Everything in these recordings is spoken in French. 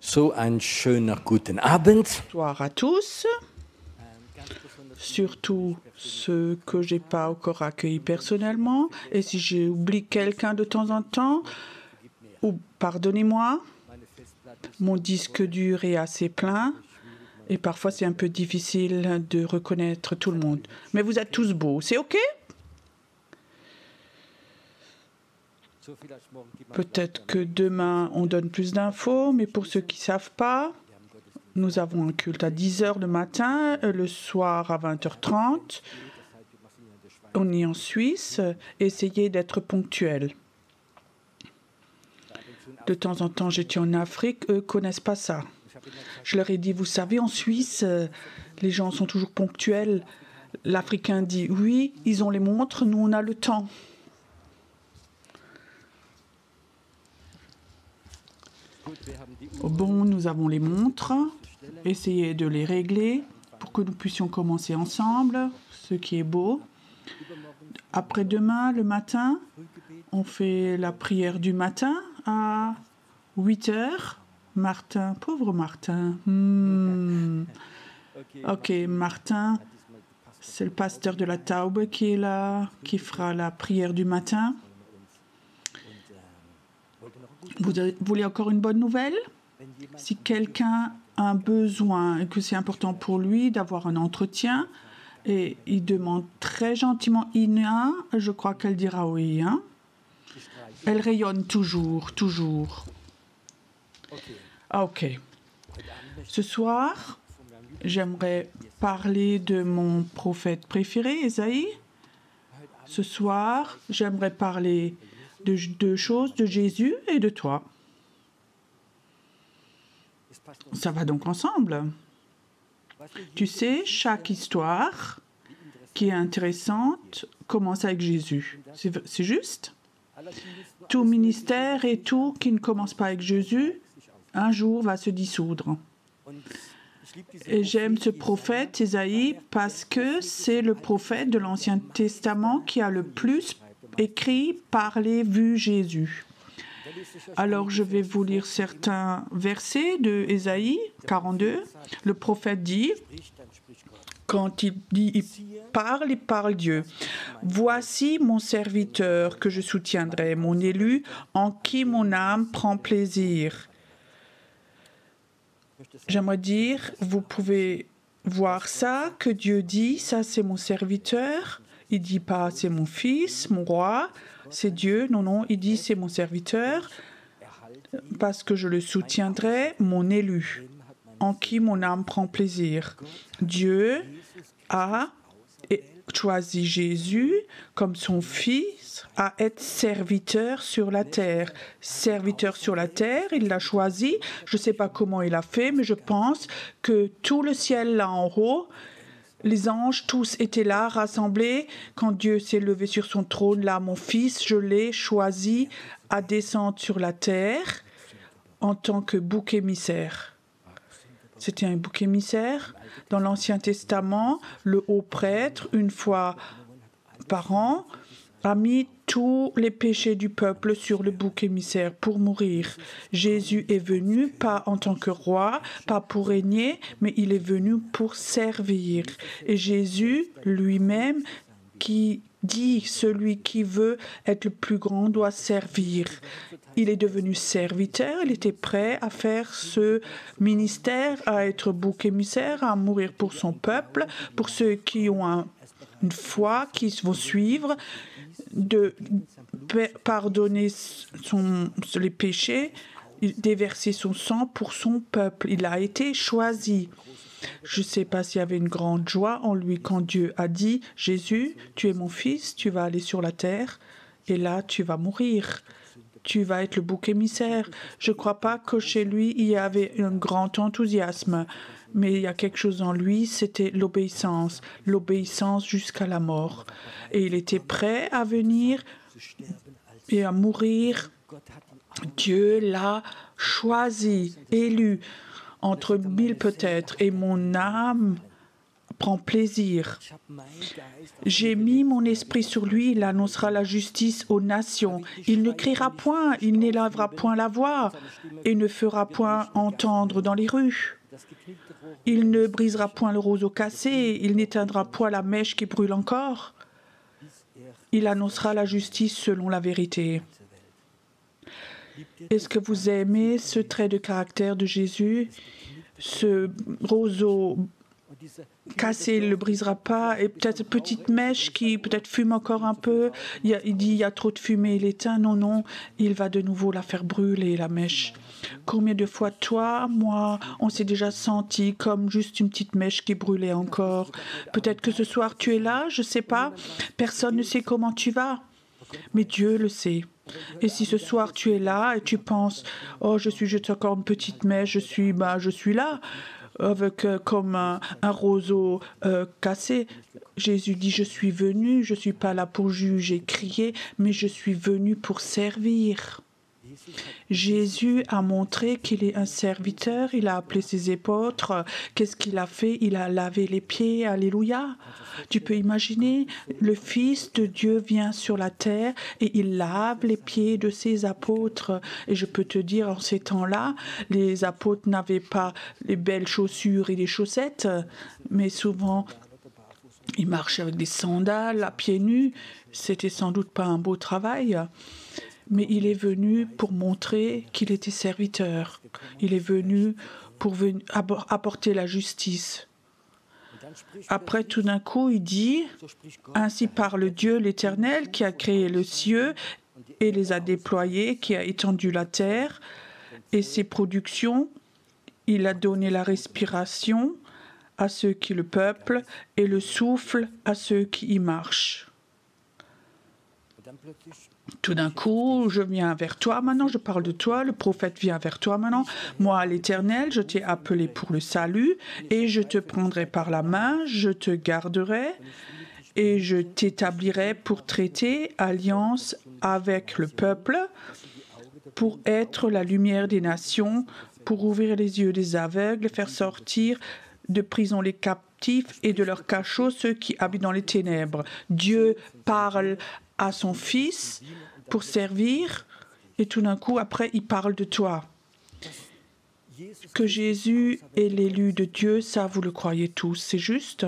So, einen schönen guten Abend. Bonsoir à tous, surtout ceux que j'ai pas encore accueillis personnellement. Et si j'ai oublié quelqu'un de temps en temps, ou pardonnez-moi, mon disque dur est assez plein et parfois c'est un peu difficile de reconnaître tout le monde. Mais vous êtes tous beaux, c'est OK? Peut-être que demain, on donne plus d'infos, mais pour ceux qui ne savent pas, nous avons un culte à 10h le matin, le soir à 20h30. On est en Suisse. Essayez d'être ponctuel. De temps en temps, j'étais en Afrique. Eux ne connaissent pas ça. Je leur ai dit, vous savez, en Suisse, les gens sont toujours ponctuels. L'Africain dit, oui, ils ont les montres, nous, on a le temps. Bon, nous avons les montres. Essayez de les régler pour que nous puissions commencer ensemble, ce qui est beau. Après-demain, le matin, on fait la prière du matin à 8h. Martin, pauvre Martin. Ok, Martin, c'est le pasteur de la Taube qui est là, qui fera la prière du matin. Vous voulez encore une bonne nouvelle? Si quelqu'un a un besoin et que c'est important pour lui d'avoir un entretien, et il demande très gentiment Ina, je crois qu'elle dira oui. Hein? Elle rayonne toujours, toujours. Ah, ok. Ce soir, j'aimerais parler de mon prophète préféré, Ésaïe. Ce soir, j'aimerais parler de deux choses, de Jésus et de toi. Ça va donc ensemble. Tu sais, chaque histoire qui est intéressante commence avec Jésus. C'est juste? Tout ministère et tout qui ne commence pas avec Jésus, un jour va se dissoudre. Et j'aime ce prophète, Ésaïe, parce que c'est le prophète de l'Ancien Testament qui a le plus écrit, parlé, vu Jésus. Alors, je vais vous lire certains versets de Ésaïe 42. Le prophète dit, quand il parle Dieu. « Voici mon serviteur que je soutiendrai, mon élu, en qui mon âme prend plaisir. » J'aimerais dire, vous pouvez voir ça, que Dieu dit, ça c'est mon serviteur. Il ne dit pas, c'est mon fils, mon roi, c'est Dieu. Non, non, il dit, c'est mon serviteur, parce que je le soutiendrai, mon élu, en qui mon âme prend plaisir. Dieu a choisi Jésus comme son fils à être serviteur sur la terre. Serviteur sur la terre, il l'a choisi. Je ne sais pas comment il a fait, mais je pense que tout le ciel là en haut, les anges tous étaient là, rassemblés. Quand Dieu s'est levé sur son trône, là, mon fils, je l'ai choisi à descendre sur la terre en tant que bouc émissaire. C'était un bouc émissaire. Dans l'Ancien Testament, le haut prêtre, une fois par an, a mis tous les péchés du peuple sur le bouc émissaire pour mourir. Jésus est venu, pas en tant que roi, pas pour régner, mais il est venu pour servir. Et Jésus lui-même qui dit, celui qui veut être le plus grand doit servir. Il est devenu serviteur, il était prêt à faire ce ministère, à être bouc émissaire, à mourir pour son peuple, pour ceux qui ont une foi, qui vont suivre, de pardonner les péchés, déverser son sang pour son peuple. Il a été choisi. Je ne sais pas s'il y avait une grande joie en lui quand Dieu a dit « Jésus, tu es mon fils, tu vas aller sur la terre et là tu vas mourir. tu vas être le bouc émissaire. Je ne crois pas que chez lui, il y avait un grand enthousiasme, mais il y a quelque chose en lui, c'était l'obéissance jusqu'à la mort. Et il était prêt à venir et à mourir. Dieu l'a choisi, élu, entre 1000 peut-être, et mon âme prend plaisir. J'ai mis mon esprit sur lui, il annoncera la justice aux nations. Il ne criera point, il n'élèvera point la voix, et ne fera point entendre dans les rues. Il ne brisera point le roseau cassé, il n'éteindra point la mèche qui brûle encore. Il annoncera la justice selon la vérité. Est-ce que vous aimez ce trait de caractère de Jésus? Ce roseau cassé, il ne le brisera pas, et peut-être une petite mèche qui peut-être fume encore un peu. Il dit il y a trop de fumée, il éteint. Non, non, il va de nouveau la faire brûler, la mèche. Combien de fois, toi, moi, on s'est déjà senti comme juste une petite mèche qui brûlait encore? Peut-être que ce soir tu es là, je ne sais pas. Personne ne sait comment tu vas, mais Dieu le sait. Et si ce soir tu es là et tu penses « Oh, je suis juste encore une petite mèche, je suis là », avec comme un roseau cassé. Jésus dit, je suis venu, je ne suis pas là pour juger, crier, mais je suis venu pour servir. Jésus a montré qu'il est un serviteur, il a appelé ses apôtres. Qu'est-ce qu'il a fait? Il a lavé les pieds, alléluia. Tu peux imaginer, le Fils de Dieu vient sur la terre et il lave les pieds de ses apôtres. Et je peux te dire, en ces temps-là, les apôtres n'avaient pas les belles chaussures et des chaussettes, mais souvent, ils marchaient avec des sandales à pieds nus. C'était sans doute pas un beau travail. Mais il est venu pour montrer qu'il était serviteur. Il est venu pour apporter la justice. Après, tout d'un coup, il dit, « Ainsi parle Dieu l'Éternel qui a créé le ciel et les a déployés, qui a étendu la terre et ses productions. Il a donné la respiration à ceux qui le peuplent et le souffle à ceux qui y marchent. » Tout d'un coup, je viens vers toi maintenant, je parle de toi, le prophète vient vers toi maintenant. Moi, l'Éternel, je t'ai appelé pour le salut et je te prendrai par la main, je te garderai et je t'établirai pour traiter alliance avec le peuple, pour être la lumière des nations, pour ouvrir les yeux des aveugles, faire sortir de prison les captifs et de leur cachot ceux qui habitent dans les ténèbres. Dieu parle à son Fils pour servir, et tout d'un coup, après, il parle de toi. Que Jésus est l'élu de Dieu, ça, vous le croyez tous, c'est juste.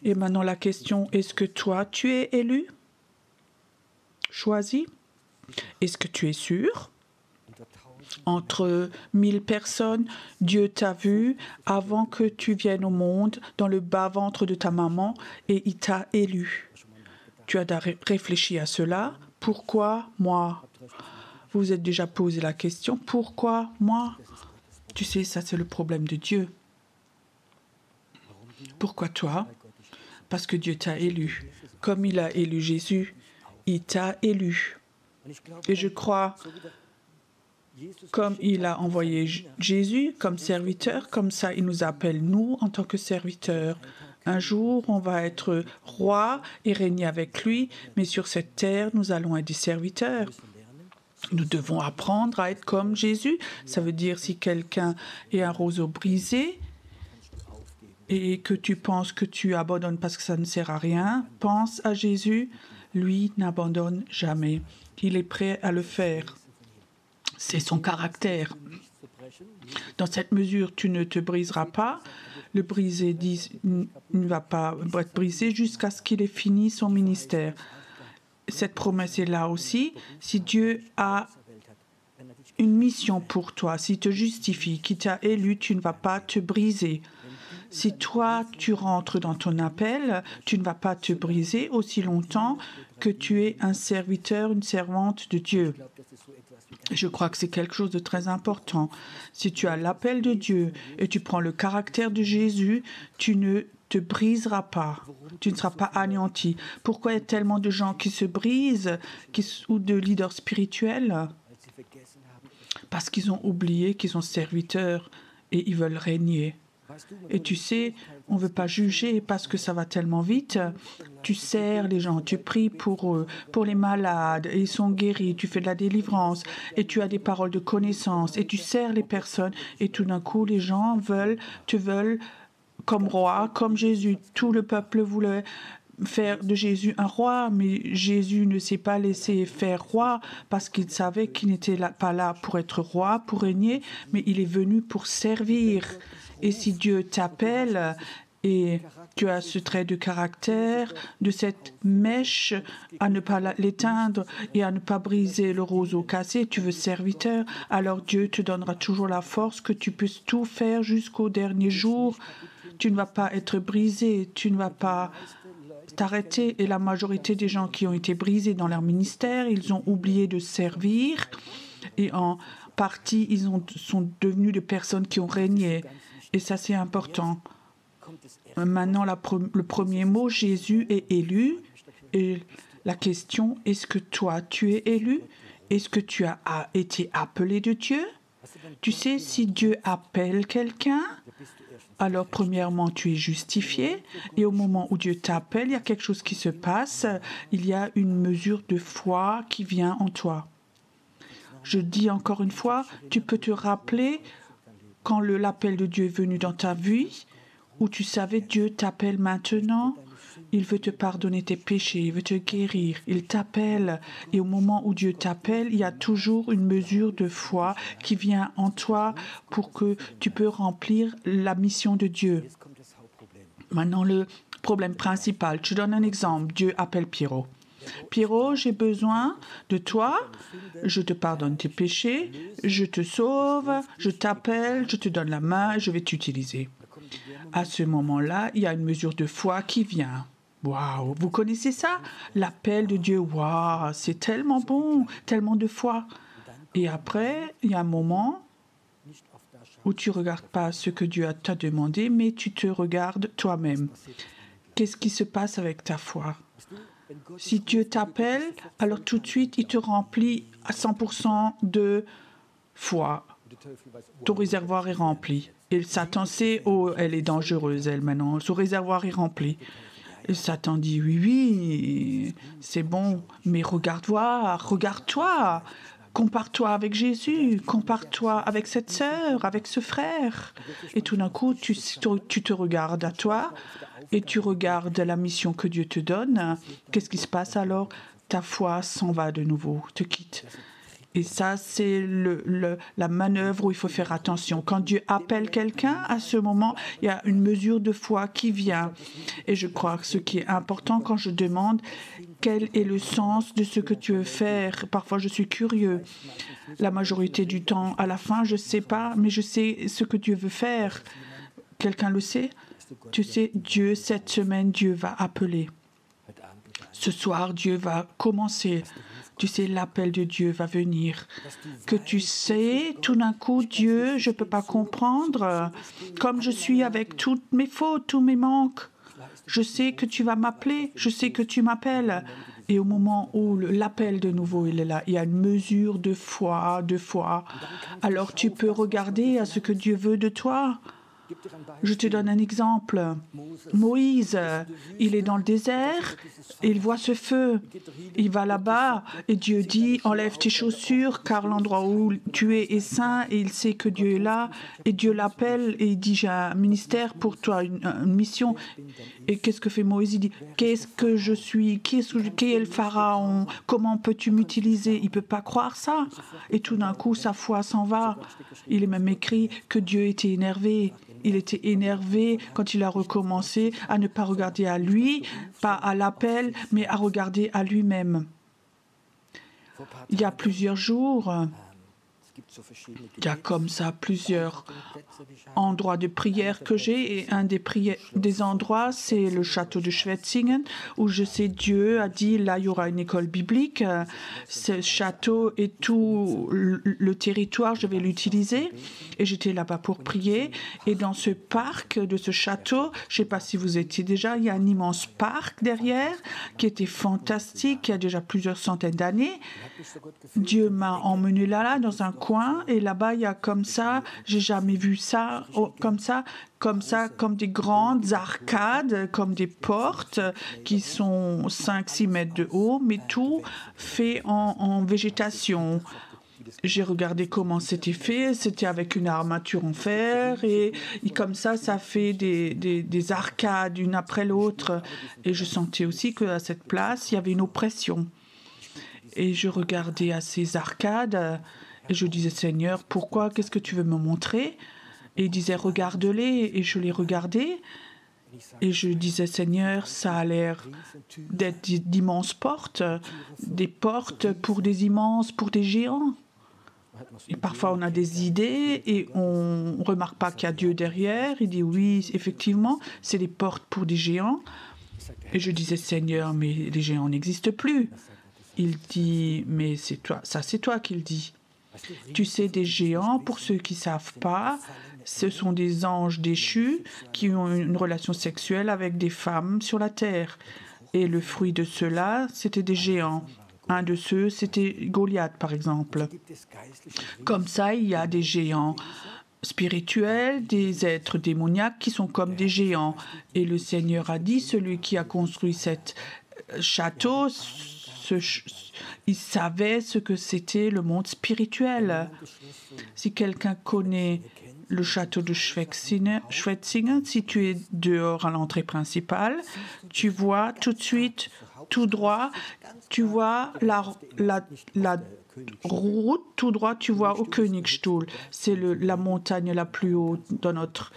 Et maintenant, la question, est-ce que toi, tu es élu? Choisi? Est-ce que tu es sûr? Entre 1000 personnes, Dieu t'a vu avant que tu viennes au monde, dans le bas-ventre de ta maman, et il t'a élu. Tu as réfléchi à cela. Pourquoi moi? Vous vous êtes déjà posé la question. Pourquoi moi? Tu sais, ça c'est le problème de Dieu. Pourquoi toi? Parce que Dieu t'a élu. Comme il a élu Jésus, il t'a élu. Et je crois, comme il a envoyé Jésus comme serviteur, comme ça il nous appelle nous en tant que serviteurs. Un jour, on va être roi et régner avec lui, mais sur cette terre, nous allons être des serviteurs. Nous devons apprendre à être comme Jésus. Ça veut dire si quelqu'un est un roseau brisé et que tu penses que tu abandonnes parce que ça ne sert à rien, pense à Jésus. Lui n'abandonne jamais. Il est prêt à le faire. C'est son caractère. Dans cette mesure, tu ne te briseras pas. Le brisé ne va pas être brisé jusqu'à ce qu'il ait fini son ministère. Cette promesse est là aussi. Si Dieu a une mission pour toi, s'il te justifie, qu'il t'a élu, tu ne vas pas te briser. Si toi, tu rentres dans ton appel, tu ne vas pas te briser aussi longtemps que tu es un serviteur, une servante de Dieu. Je crois que c'est quelque chose de très important. Si tu as l'appel de Dieu et tu prends le caractère de Jésus, tu ne te brisera pas. Tu ne seras pas anéanti. Pourquoi il y a tellement de gens qui se brisent ou de leaders spirituels? Parce qu'ils ont oublié qu'ils sont serviteurs et ils veulent régner. Et tu sais, on ne veut pas juger parce que ça va tellement vite. Tu sers les gens, tu pries pour eux, pour les malades, et ils sont guéris, tu fais de la délivrance, et tu as des paroles de connaissance, et tu sers les personnes, et tout d'un coup, les gens te veulent comme roi, comme Jésus. Tout le peuple voulait faire de Jésus un roi, mais Jésus ne s'est pas laissé faire roi parce qu'il savait qu'il n'était pas là pour être roi, pour régner, mais il est venu pour servir. Et si Dieu t'appelle et tu as ce trait de caractère, de cette mèche, à ne pas l'éteindre et à ne pas briser le roseau cassé, tu veux serviteur, alors Dieu te donnera toujours la force que tu puisses tout faire jusqu'au dernier jour. Tu ne vas pas être brisé, tu ne vas pas t'arrêter. Et la majorité des gens qui ont été brisés dans leur ministère, ils ont oublié de servir et en partie, ils sont devenus des personnes qui ont régné. Et ça, c'est important. Maintenant, le premier mot, Jésus est élu. Et la question, est-ce que toi, tu es élu? Est-ce que tu as été appelé de Dieu? Tu sais, si Dieu appelle quelqu'un, alors premièrement, tu es justifié. Et au moment où Dieu t'appelle, il y a quelque chose qui se passe. Il y a une mesure de foi qui vient en toi. Je dis encore une fois, tu peux te rappeler quand l'appel de Dieu est venu dans ta vie, où tu savais Dieu t'appelle maintenant, il veut te pardonner tes péchés, il veut te guérir, il t'appelle. Et au moment où Dieu t'appelle, il y a toujours une mesure de foi qui vient en toi pour que tu peux remplir la mission de Dieu. Maintenant, le problème principal, je donne un exemple. Dieu appelle Pierrot. Pierrot, j'ai besoin de toi, je te pardonne tes péchés, je te sauve, je t'appelle, je te donne la main, je vais t'utiliser. À ce moment-là, il y a une mesure de foi qui vient. Waouh, vous connaissez ça? L'appel de Dieu, waouh, c'est tellement bon, tellement de foi. Et après, il y a un moment où tu ne regardes pas ce que Dieu t'a demandé, mais tu te regardes toi-même. Qu'est-ce qui se passe avec ta foi? Si Dieu t'appelle, alors tout de suite, il te remplit à 100% de foi. Ton réservoir est rempli. Et Satan sait, oh, elle est dangereuse, elle, maintenant. Son réservoir est rempli. Et Satan dit, oui, c'est bon, mais regarde-toi, regarde-toi. Compare-toi avec Jésus, compare-toi avec cette sœur, avec ce frère. Et tout d'un coup, tu te regardes à toi et tu regardes la mission que Dieu te donne. Qu'est-ce qui se passe alors? Ta foi s'en va de nouveau, te quitte. Et ça, c'est la manœuvre où il faut faire attention. Quand Dieu appelle quelqu'un, à ce moment, il y a une mesure de foi qui vient. Et je crois que ce qui est important quand je demande quel est le sens de ce que tu veux faire, parfois je suis curieux. La majorité du temps, à la fin, je ne sais pas, mais je sais ce que Dieu veut faire. Quelqu'un le sait? Tu sais, Dieu, cette semaine, Dieu va appeler. Ce soir, Dieu va commencer. Tu sais, l'appel de Dieu va venir. Que tu sais, tout d'un coup, Dieu, je ne peux pas comprendre, comme je suis avec toutes mes fautes, tous mes manques. Je sais que tu vas m'appeler, je sais que tu m'appelles. Et au moment où l'appel de nouveau, il est là, il y a une mesure de foi. Alors tu peux regarder à ce que Dieu veut de toi. Je te donne un exemple. Moïse, il est dans le désert et il voit ce feu. Il va là-bas et Dieu dit, enlève tes chaussures car l'endroit où tu es est saint, et il sait que Dieu est là. Et Dieu l'appelle et il dit, j'ai un ministère pour toi, une mission. Et qu'est-ce que fait Moïse? Il dit, qu'est-ce que je suis? Qui est le pharaon? Comment peux-tu m'utiliser? Il ne peut pas croire ça. Et tout d'un coup, sa foi s'en va. Il est même écrit que Dieu était énervé. Il était énervé quand il a recommencé à ne pas regarder à lui, pas à l'appel, mais à regarder à lui-même. Il y a plusieurs jours, Il y a comme ça plusieurs endroits de prière que j'ai et un des endroits, c'est le château de Schwetzingen où je sais Dieu a dit là il y aura une école biblique. Ce château et tout le territoire, je vais l'utiliser et j'étais là-bas pour prier. Et dans ce parc de ce château, je ne sais pas si vous étiez déjà, il y a un immense parc derrière qui était fantastique, il y a déjà plusieurs centaines d'années. Dieu m'a emmené là dans un coin et là-bas il y a comme ça, j'ai jamais vu ça comme des grandes arcades, comme des portes qui sont 5-6 mètres de haut, mais tout fait en végétation. J'ai regardé comment c'était fait, c'était avec une armature en fer et comme ça fait des arcades une après l'autre. Et je sentais aussi qu'à cette place, il y avait une oppression. Et je regardais à ces arcades et je disais, Seigneur, pourquoi, qu'est-ce que tu veux me montrer? Et il disait, regarde-les. Et je les regardais et je disais, Seigneur, ça a l'air d'être d'immenses portes, des portes pour des géants. Et parfois, on a des idées et on ne remarque pas qu'il y a Dieu derrière. Il dit, oui, effectivement, c'est des portes pour des géants. Et je disais, Seigneur, mais les géants n'existent plus. Il dit, mais c'est toi, ça c'est toi qui le dis. Tu sais, des géants, pour ceux qui ne savent pas, ce sont des anges déchus qui ont une relation sexuelle avec des femmes sur la terre. Et le fruit de cela, c'était des géants. Un de ceux, c'était Goliath, par exemple. Comme ça, il y a des géants spirituels, des êtres démoniaques qui sont comme des géants. Et le Seigneur a dit, celui qui a construit cet château, il savait ce que c'était le monde spirituel. Si quelqu'un connaît le château de Schwetzingen, si tu es dehors à l'entrée principale, tu vois tout de suite, tout droit, tu vois la route, tout droit, tu vois au Königstuhl. C'est la montagne la plus haute dans notre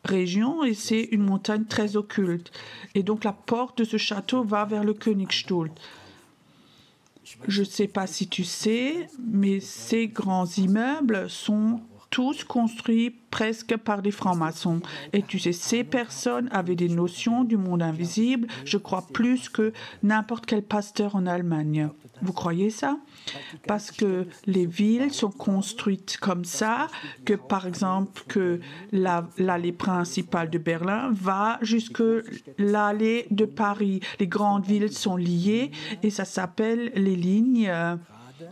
région et c'est une montagne très occulte. Et donc la porte de ce château va vers le Königstuhl. Je ne sais pas si tu sais, mais ces grands immeubles sont tous construits presque par des francs-maçons. Et tu sais, ces personnes avaient des notions du monde invisible, je crois plus que n'importe quel pasteur en Allemagne. Vous croyez ça? Parce que les villes sont construites comme ça, que par exemple que l'allée principale de Berlin va jusque l'allée de Paris. Les grandes villes sont liées et ça s'appelle les lignes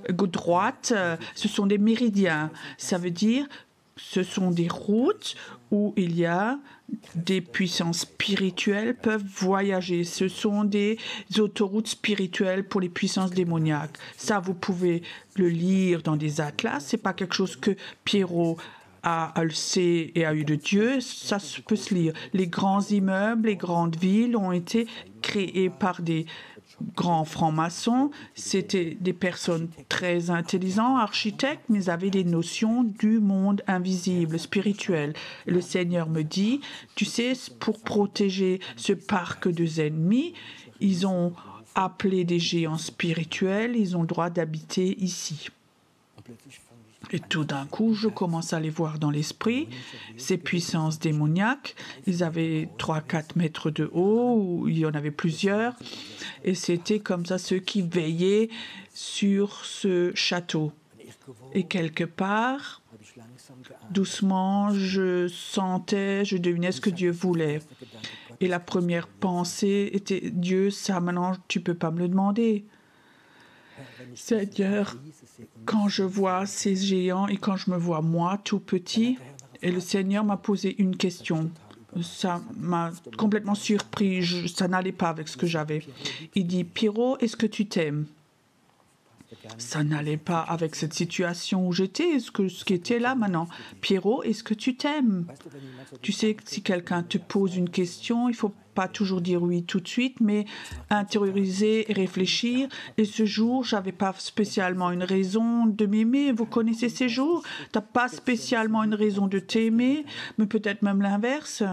droites. Ce sont des méridiens. Ça veut dire ce sont des routes où il y a des puissances spirituelles peuvent voyager. Ce sont des autoroutes spirituelles pour les puissances démoniaques. Ça, vous pouvez le lire dans des atlas. C'est pas quelque chose que Pierrot le sait et a eu de Dieu. Ça peut se lire. Les grands immeubles, les grandes villes ont été créés par des grands francs-maçons. C'était des personnes très intelligentes, architectes, mais ils avaient des notions du monde invisible, spirituel. Et le Seigneur me dit, tu sais, pour protéger ce parc de ennemis, ils ont appelé des géants spirituels, ils ont le droit d'habiter ici. Et tout d'un coup, je commence à les voir dans l'esprit, ces puissances démoniaques. Ils avaient 3-4 mètres de haut, ou il y en avait plusieurs. Et c'était comme ça ceux qui veillaient sur ce château. Et quelque part, doucement, je sentais, je devinais ce que Dieu voulait. Et la première pensée était, Dieu, ça maintenant, tu ne peux pas me le demander. Seigneur, quand je vois ces géants et quand je me vois moi tout petit, et le Seigneur m'a posé une question. Ça m'a complètement surpris, ça n'allait pas avec ce que j'avais. Il dit, Pierrot, est-ce que tu t'aimes? Ça n'allait pas avec cette situation où j'étais, ce qui était là maintenant. Pierrot, est-ce que tu t'aimes? Tu sais que si quelqu'un te pose une question, il ne faut pas toujours dire oui tout de suite, mais intérioriser et réfléchir. Et ce jour, je n'avais pas spécialement une raison de m'aimer. Vous connaissez ces jours? Tu n'as pas spécialement une raison de t'aimer, mais peut-être même l'inverse.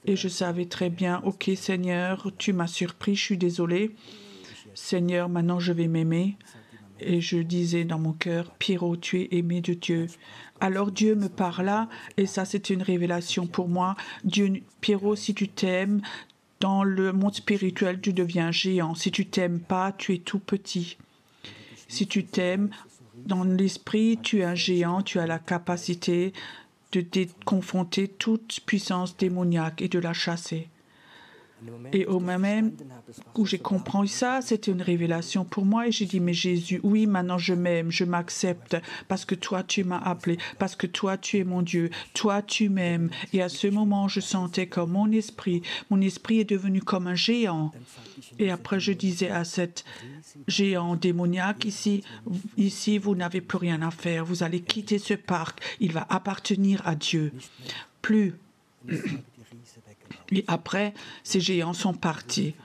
Et je savais très bien, ok Seigneur, tu m'as surpris, je suis désolée. Seigneur, maintenant je vais m'aimer. Et je disais dans mon cœur, Pierrot, tu es aimé de Dieu. Alors Dieu me parla, et ça c'est une révélation pour moi. Dieu, Pierrot, si tu t'aimes, dans le monde spirituel, tu deviens géant. Si tu t'aimes pas, tu es tout petit. Si tu t'aimes, dans l'esprit, tu es un géant, tu as la capacité de confronter toute puissance démoniaque et de la chasser. Et au moment même où j'ai compris ça, c'était une révélation pour moi et j'ai dit, mais Jésus, oui, maintenant je m'aime, je m'accepte parce que toi tu m'as appelé, parce que toi tu es mon Dieu, toi tu m'aimes. Et à ce moment, je sentais comme mon esprit est devenu comme un géant. Et après, je disais à cet géant démoniaque, ici, vous n'avez plus rien à faire, vous allez quitter ce parc, il va appartenir à Dieu. Plus. Et après, ces géants sont partis,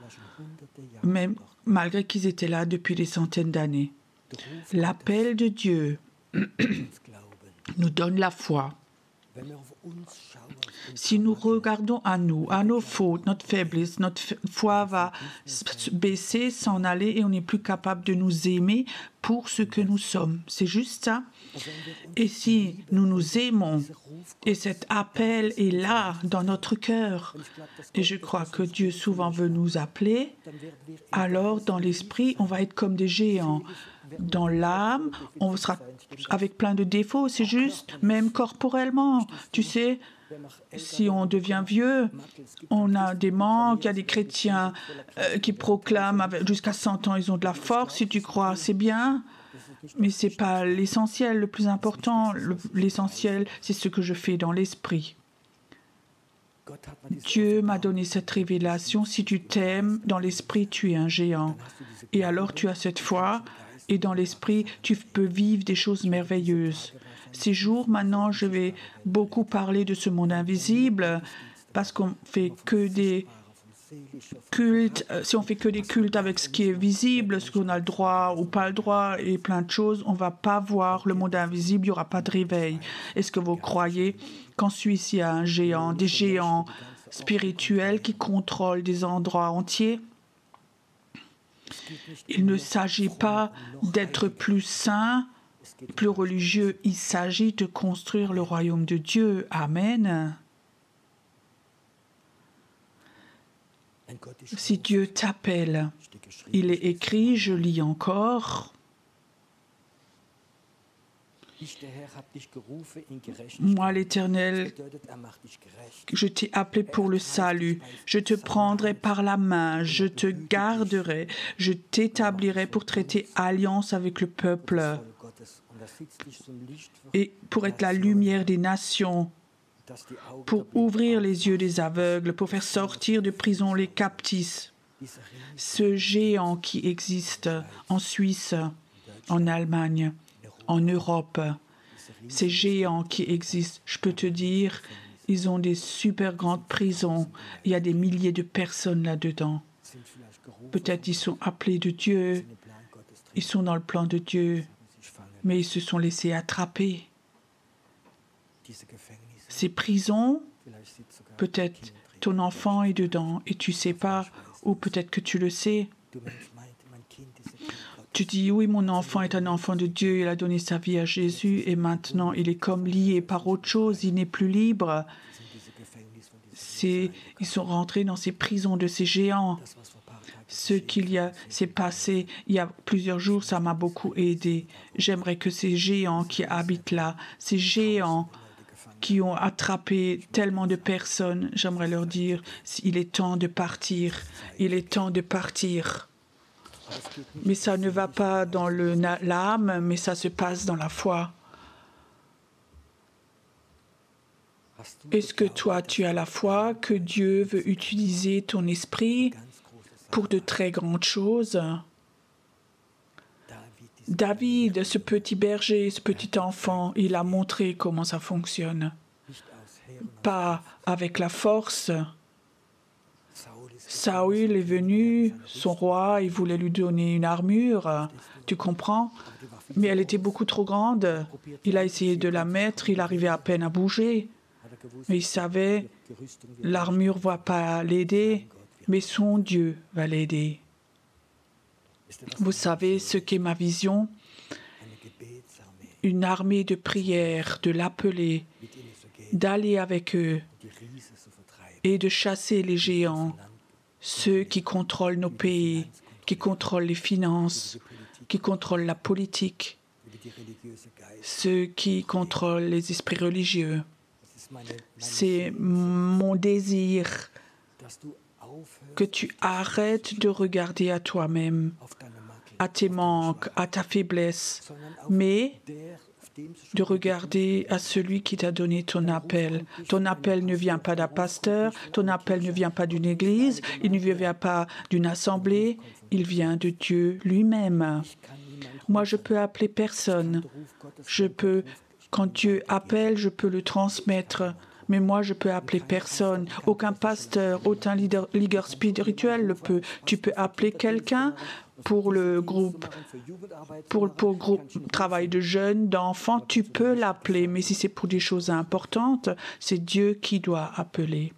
même malgré qu'ils étaient là depuis des centaines d'années. L'appel de Dieu nous donne la foi. Si nous regardons à nous, à nos fautes, notre faiblesse, notre foi va baisser, s'en aller et on n'est plus capable de nous aimer pour ce que nous sommes. C'est juste ça. Et si nous nous aimons et cet appel est là dans notre cœur, et je crois que Dieu souvent veut nous appeler, alors dans l'esprit, on va être comme des géants. Dans l'âme, on sera avec plein de défauts, c'est juste, même corporellement. Tu sais, si on devient vieux, on a des manques, il y a des chrétiens qui proclament jusqu'à 100 ans, ils ont de la force, si tu crois, c'est bien. Mais ce n'est pas l'essentiel, le plus important. L'essentiel, c'est ce que je fais dans l'esprit. Dieu m'a donné cette révélation. Si tu t'aimes, dans l'esprit, tu es un géant. Et alors, tu as cette foi. Et dans l'esprit, tu peux vivre des choses merveilleuses. Ces jours, maintenant, je vais beaucoup parler de ce monde invisible parce qu'on fait que des cultes. Si on fait que des cultes avec ce qui est visible, ce qu'on a le droit ou pas le droit et plein de choses, on ne va pas voir le monde invisible, il n'y aura pas de réveil. Est-ce que vous croyez qu'en Suisse, il y a un géant, des géants spirituels qui contrôlent des endroits entiers? Il ne s'agit pas d'être plus saint, plus religieux. Il s'agit de construire le royaume de Dieu. Amen. Si Dieu t'appelle, il est écrit, je lis encore, moi l'Éternel, je t'ai appelé pour le salut, je te prendrai par la main, je te garderai, je t'établirai pour traiter alliance avec le peuple et pour être la lumière des nations, pour ouvrir les yeux des aveugles, pour faire sortir de prison les captifs. Ce géant qui existe en Suisse, en Allemagne, en Europe, ces géants qui existent, je peux te dire, ils ont des super grandes prisons. Il y a des milliers de personnes là-dedans. Peut-être ils sont appelés de Dieu, ils sont dans le plan de Dieu, mais ils se sont laissés attraper. Ces prisons, peut-être ton enfant est dedans et tu ne sais pas, ou peut-être que tu le sais. Tu dis, oui, mon enfant est un enfant de Dieu, il a donné sa vie à Jésus et maintenant il est comme lié par autre chose, il n'est plus libre. Ils sont rentrés dans ces prisons de ces géants. Ce qu'il s'est passé il y a plusieurs jours, ça m'a beaucoup aidé. J'aimerais que ces géants qui habitent là, ces géants qui ont attrapé tellement de personnes, j'aimerais leur dire, il est temps de partir, il est temps de partir. Mais ça ne va pas dans l'âme, mais ça se passe dans la foi. Est-ce que toi, tu as la foi que Dieu veut utiliser ton esprit pour de très grandes choses? David, ce petit berger, ce petit enfant, il a montré comment ça fonctionne. Pas avec la force. Saül est venu, son roi, il voulait lui donner une armure, tu comprends? Mais elle était beaucoup trop grande. Il a essayé de la mettre, il arrivait à peine à bouger. Mais il savait, l'armure ne va pas l'aider, mais son Dieu va l'aider. Vous savez ce qu'est ma vision? une armée de prière, de l'appeler, d'aller avec eux et de chasser les géants, ceux qui contrôlent nos pays, qui contrôlent les finances, qui contrôlent la politique, ceux qui contrôlent les esprits religieux. C'est mon désir que tu arrêtes de regarder à toi-même, à tes manques, à ta faiblesse, mais de regarder à celui qui t'a donné ton appel. Ton appel ne vient pas d'un pasteur, ton appel ne vient pas d'une église, il ne vient pas d'une assemblée, il vient de Dieu lui-même. Moi, je peux appeler personne. Quand Dieu appelle, je peux le transmettre. Mais moi, je peux appeler personne. Aucun pasteur, aucun leader spirituel le peut. Tu peux appeler quelqu'un pour le groupe, pour groupe travail de jeunes, d'enfants, tu peux l'appeler. Mais si c'est pour des choses importantes, c'est Dieu qui doit appeler.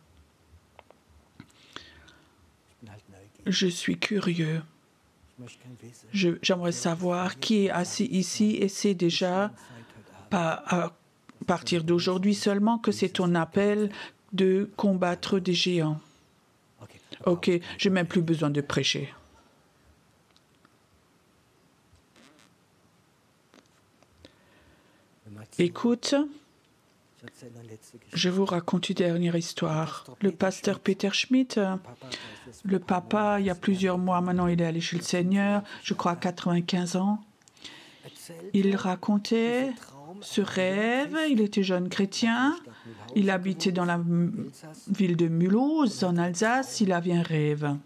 Je suis curieux. J'aimerais savoir qui est assis ici et sait déjà, pas à partir d'aujourd'hui seulement, que c'est ton appel de combattre des géants. Ok, j'ai même plus besoin de prêcher. Écoute, je vous raconte une dernière histoire. Le pasteur Peter Schmidt, le papa, il y a plusieurs mois maintenant, il est allé chez le Seigneur, je crois à 95 ans. Il racontait ce rêve, il était jeune chrétien, il habitait dans la ville de Mulhouse, en Alsace, il avait un rêve.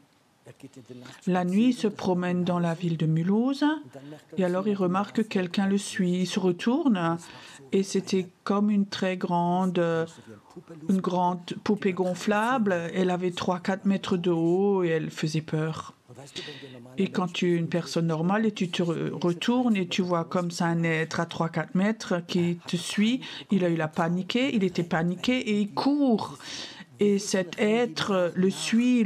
La nuit, il se promène dans la ville de Mulhouse et alors il remarque que quelqu'un le suit. Il se retourne et c'était comme une grande poupée gonflable. Elle avait 3-4 mètres de haut et elle faisait peur. Et quand tu es une personne normale et tu te retournes et tu vois comme ça un être à 3-4 mètres qui te suit, il était paniqué et il court. Et cet être le suit.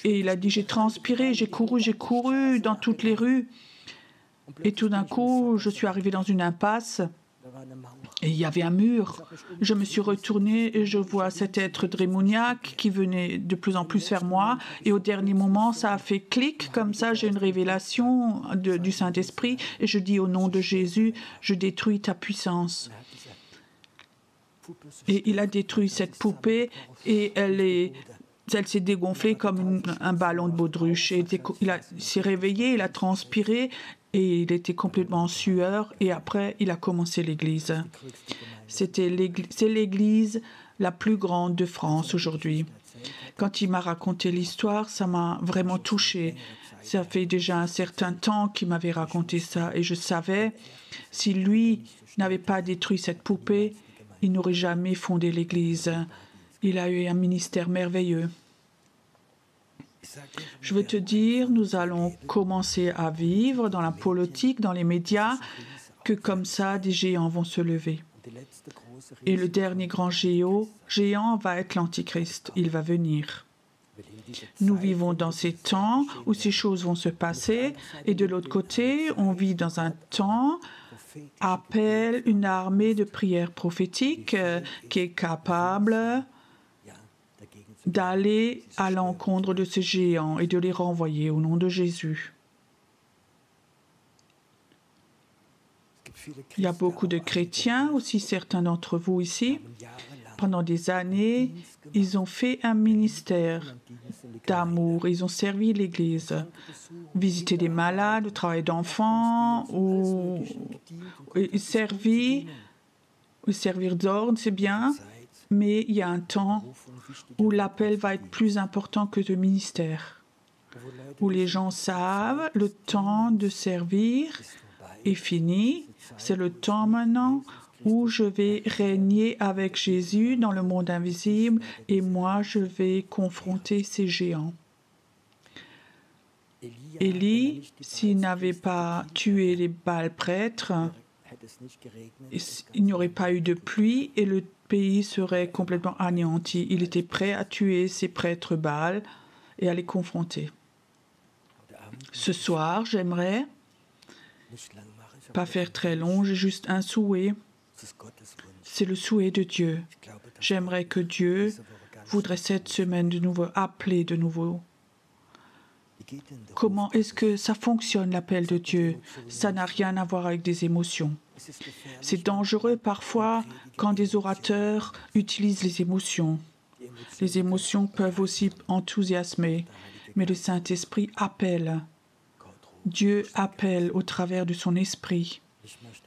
Et il a dit, j'ai transpiré, j'ai couru dans toutes les rues. Et tout d'un coup, je suis arrivé dans une impasse et il y avait un mur. Je me suis retournée et je vois cet être démoniaque qui venait de plus en plus vers moi. Et au dernier moment, ça a fait clic, comme ça, j'ai une révélation du Saint-Esprit. Et je dis, au nom de Jésus, je détruis ta puissance. Et il a détruit cette poupée et elle s'est dégonflée comme un ballon de baudruche. Il s'est réveillé, il a transpiré et il était complètement en sueur. Et après, il a commencé l'église. C'est l'église la plus grande de France aujourd'hui. Quand il m'a raconté l'histoire, ça m'a vraiment touchée. Ça fait déjà un certain temps qu'il m'avait raconté ça. Et je savais, si lui n'avait pas détruit cette poupée, il n'aurait jamais fondé l'Église. Il a eu un ministère merveilleux. Je veux te dire, nous allons commencer à vivre dans la politique, dans les médias, que comme ça, des géants vont se lever. Et le dernier grand géant va être l'Antichrist. Il va venir. Nous vivons dans ces temps où ces choses vont se passer. Et de l'autre côté, on vit dans un temps appelle une armée de prière prophétique qui est capable d'aller à l'encontre de ces géants et de les renvoyer au nom de Jésus. Il y a beaucoup de chrétiens, aussi certains d'entre vous ici. Pendant des années, ils ont fait un ministère d'amour. Ils ont servi l'Église, visité des malades, travail d'enfants, ou servir d'ordre, c'est bien, mais il y a un temps où l'appel va être plus important que le ministère, où les gens savent le temps de servir est fini, c'est le temps maintenant où je vais régner avec Jésus dans le monde invisible et moi, je vais confronter ces géants. Élie, s'il n'avait pas tué les Baals prêtres, il n'y aurait pas eu de pluie et le pays serait complètement anéanti. Il était prêt à tuer ces prêtres Baals et à les confronter. Ce soir, j'aimerais Pas faire très long, j'ai juste un souhait. C'est le souhait de Dieu. J'aimerais que Dieu voudrait cette semaine de nouveau appeler de nouveau. Comment est-ce que ça fonctionne, l'appel de Dieu? Ça n'a rien à voir avec des émotions. C'est dangereux parfois quand des orateurs utilisent les émotions. Les émotions peuvent aussi enthousiasmer, mais le Saint-Esprit appelle. Dieu appelle au travers de son esprit.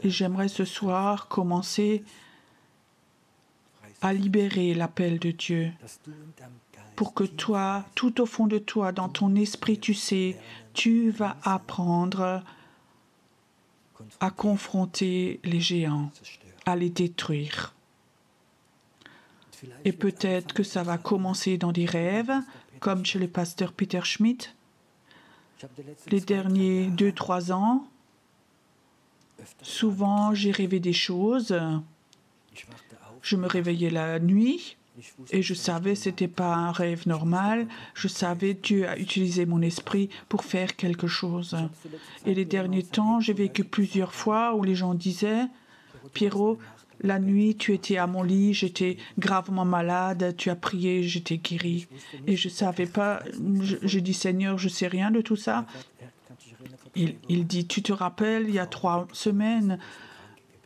Et j'aimerais ce soir commencer à libérer l'appel de Dieu pour que toi, tout au fond de toi, dans ton esprit, tu sais, tu vas apprendre à confronter les géants, à les détruire. Et peut-être que ça va commencer dans des rêves, comme chez le pasteur Peter Schmidt. Les derniers 2-3 ans, souvent j'ai rêvé des choses. Je me réveillais la nuit et je savais que ce n'était pas un rêve normal. Je savais que Dieu a utilisé mon esprit pour faire quelque chose. Et les derniers temps, j'ai vécu plusieurs fois où les gens disaient « Pierrot, la nuit, tu étais à mon lit, j'étais gravement malade, tu as prié, j'étais guéri. » Et je ne savais pas, je dis « Seigneur, je ne sais rien de tout ça. » Il dit « Tu te rappelles, il y a 3 semaines,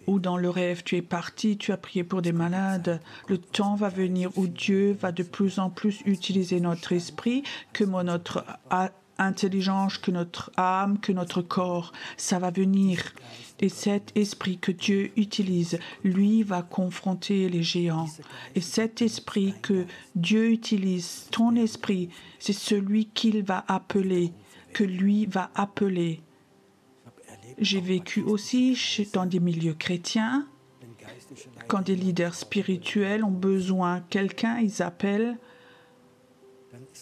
où dans le rêve tu es parti, tu as prié pour des malades. Le temps va venir où Dieu va de plus en plus utiliser notre esprit que notre intelligence, que notre âme, que notre corps. Ça va venir. Et cet esprit que Dieu utilise, lui va confronter les géants. Et cet esprit que Dieu utilise, ton esprit, c'est celui qu'il va appeler, que lui va appeler. J'ai vécu aussi dans des milieux chrétiens, quand des leaders spirituels ont besoin de quelqu'un, ils appellent.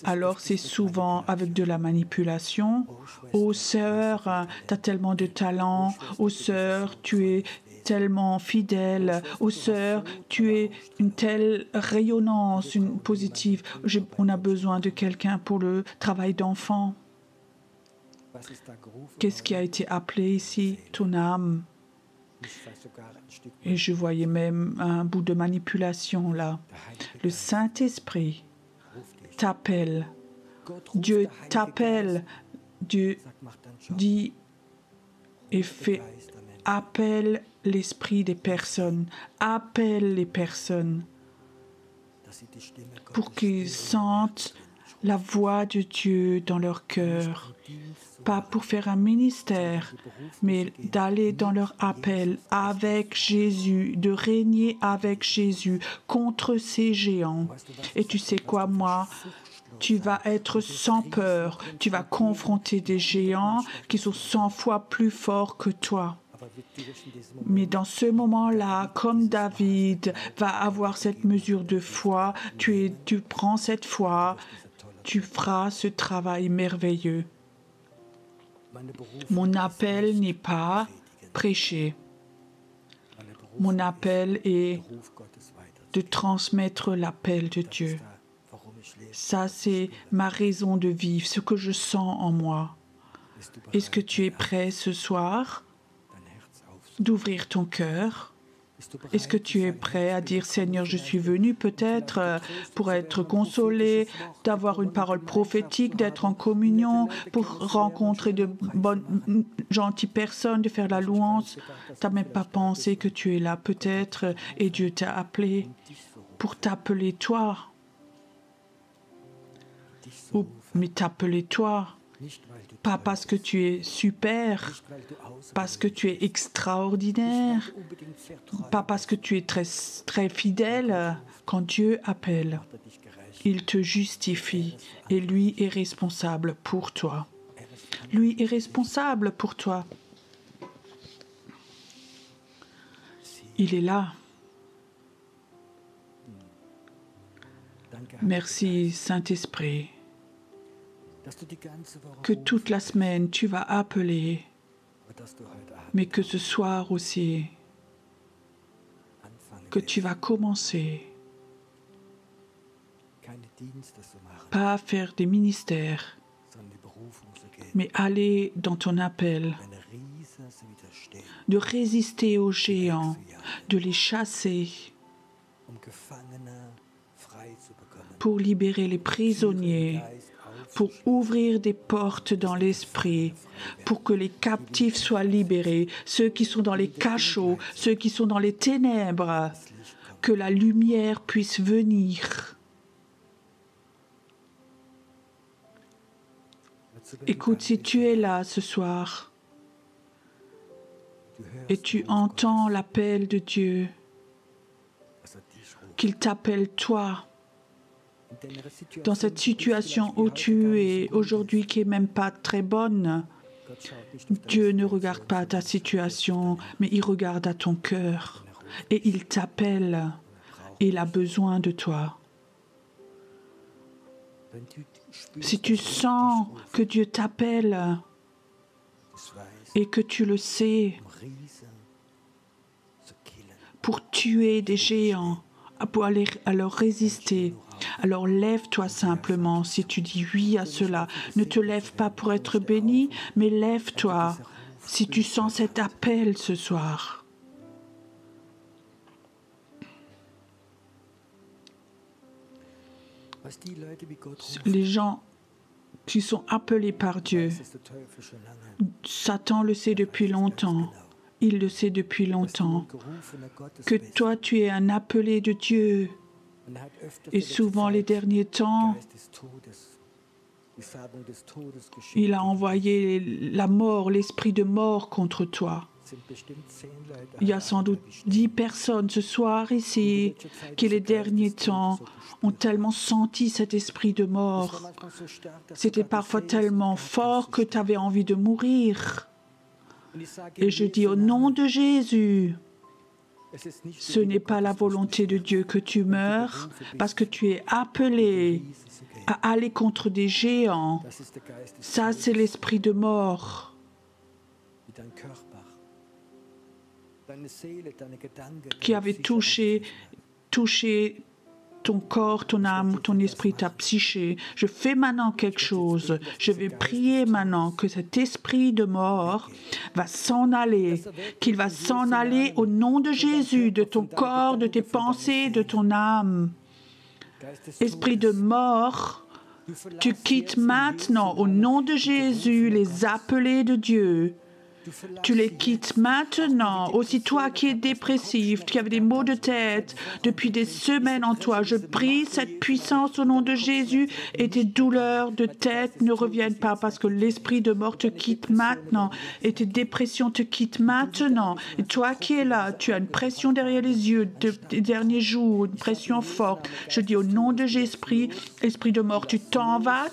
Alors c'est souvent avec de la manipulation. « Oh sœur, tu as tellement de talent. Oh sœur, tu es tellement fidèle. Oh sœur, tu es une telle rayonnance, une positive. On a besoin de quelqu'un pour le travail d'enfant. » Qu'est-ce qui a été appelé ici? Ton âme. Et je voyais même un bout de manipulation là. Le Saint-Esprit t'appelle. Dieu t'appelle. Dieu dit et fait appelle l'esprit des personnes. Appelle les personnes pour qu'ils sentent la voix de Dieu dans leur cœur. Pas pour faire un ministère, mais d'aller dans leur appel avec Jésus, de régner avec Jésus contre ces géants. Et tu sais quoi, moi, tu vas être sans peur. Tu vas confronter des géants qui sont 100 fois plus forts que toi. Mais dans ce moment-là, comme David va avoir cette mesure de foi, tu prends cette foi, tu feras ce travail merveilleux. Mon appel n'est pas prêcher. Mon appel est de transmettre l'appel de Dieu. Ça, c'est ma raison de vivre, ce que je sens en moi. Est-ce que tu es prêt ce soir d'ouvrir ton cœur? Est-ce que tu es prêt à dire, Seigneur, je suis venu peut-être pour être consolé, d'avoir une parole prophétique, d'être en communion, pour rencontrer de bonnes, gentilles personnes, de faire la louange. Tu n'as même pas pensé que tu es là peut-être et Dieu t'a appelé pour t'appeler toi. Mais t'appeler toi. Pas parce que tu es super, parce que tu es extraordinaire, pas parce que tu es très, très fidèle. Quand Dieu appelle, il te justifie et lui est responsable pour toi. Lui est responsable pour toi. Il est là. Merci, Saint-Esprit, que toute la semaine tu vas appeler, mais que ce soir aussi, que tu vas commencer, pas à faire des ministères, mais aller dans ton appel, de résister aux géants, de les chasser, pour libérer les prisonniers, pour ouvrir des portes dans l'esprit, pour que les captifs soient libérés, ceux qui sont dans les cachots, ceux qui sont dans les ténèbres, que la lumière puisse venir. Écoute, si tu es là ce soir et tu entends l'appel de Dieu, qu'il t'appelle toi, dans cette situation où tu es aujourd'hui qui n'est même pas très bonne, Dieu ne regarde pas à ta situation, mais il regarde à ton cœur et il t'appelle. Il a besoin de toi. Si tu sens que Dieu t'appelle et que tu le sais, pour tuer des géants, pour aller à leur résister, alors lève-toi simplement si tu dis oui à cela. Ne te lève pas pour être béni, mais lève-toi si tu sens cet appel ce soir. Les gens qui sont appelés par Dieu, Satan le sait depuis longtemps. Il le sait depuis longtemps, que toi tu es un appelé de Dieu. Et souvent les derniers temps, il a envoyé la mort, l'esprit de mort contre toi. Il y a sans doute 10 personnes ce soir ici qui les derniers temps ont tellement senti cet esprit de mort. C'était parfois tellement fort que tu avais envie de mourir. Et je dis au nom de Jésus, ce n'est pas la volonté de Dieu que tu meurs, parce que tu es appelé à aller contre des géants. Ça, c'est l'esprit de mort. Qui avait touché ton corps, ton âme, ton esprit, ta psyché. Je fais maintenant quelque chose. Je vais prier maintenant que cet esprit de mort va s'en aller, qu'il va s'en aller au nom de Jésus, de ton corps, de tes pensées, de ton âme. Esprit de mort, tu quittes maintenant au nom de Jésus les appelés de Dieu. Tu les quittes maintenant. Aussi toi qui es dépressif, qui avais des maux de tête depuis des semaines en toi, je prie cette puissance au nom de Jésus et tes douleurs de tête ne reviennent pas parce que l'esprit de mort te quitte maintenant et tes dépressions te quittent maintenant. Et toi qui es là, tu as une pression derrière les yeux des derniers jours, une pression forte. Je dis au nom de Jésus, esprit de mort, tu t'en vas,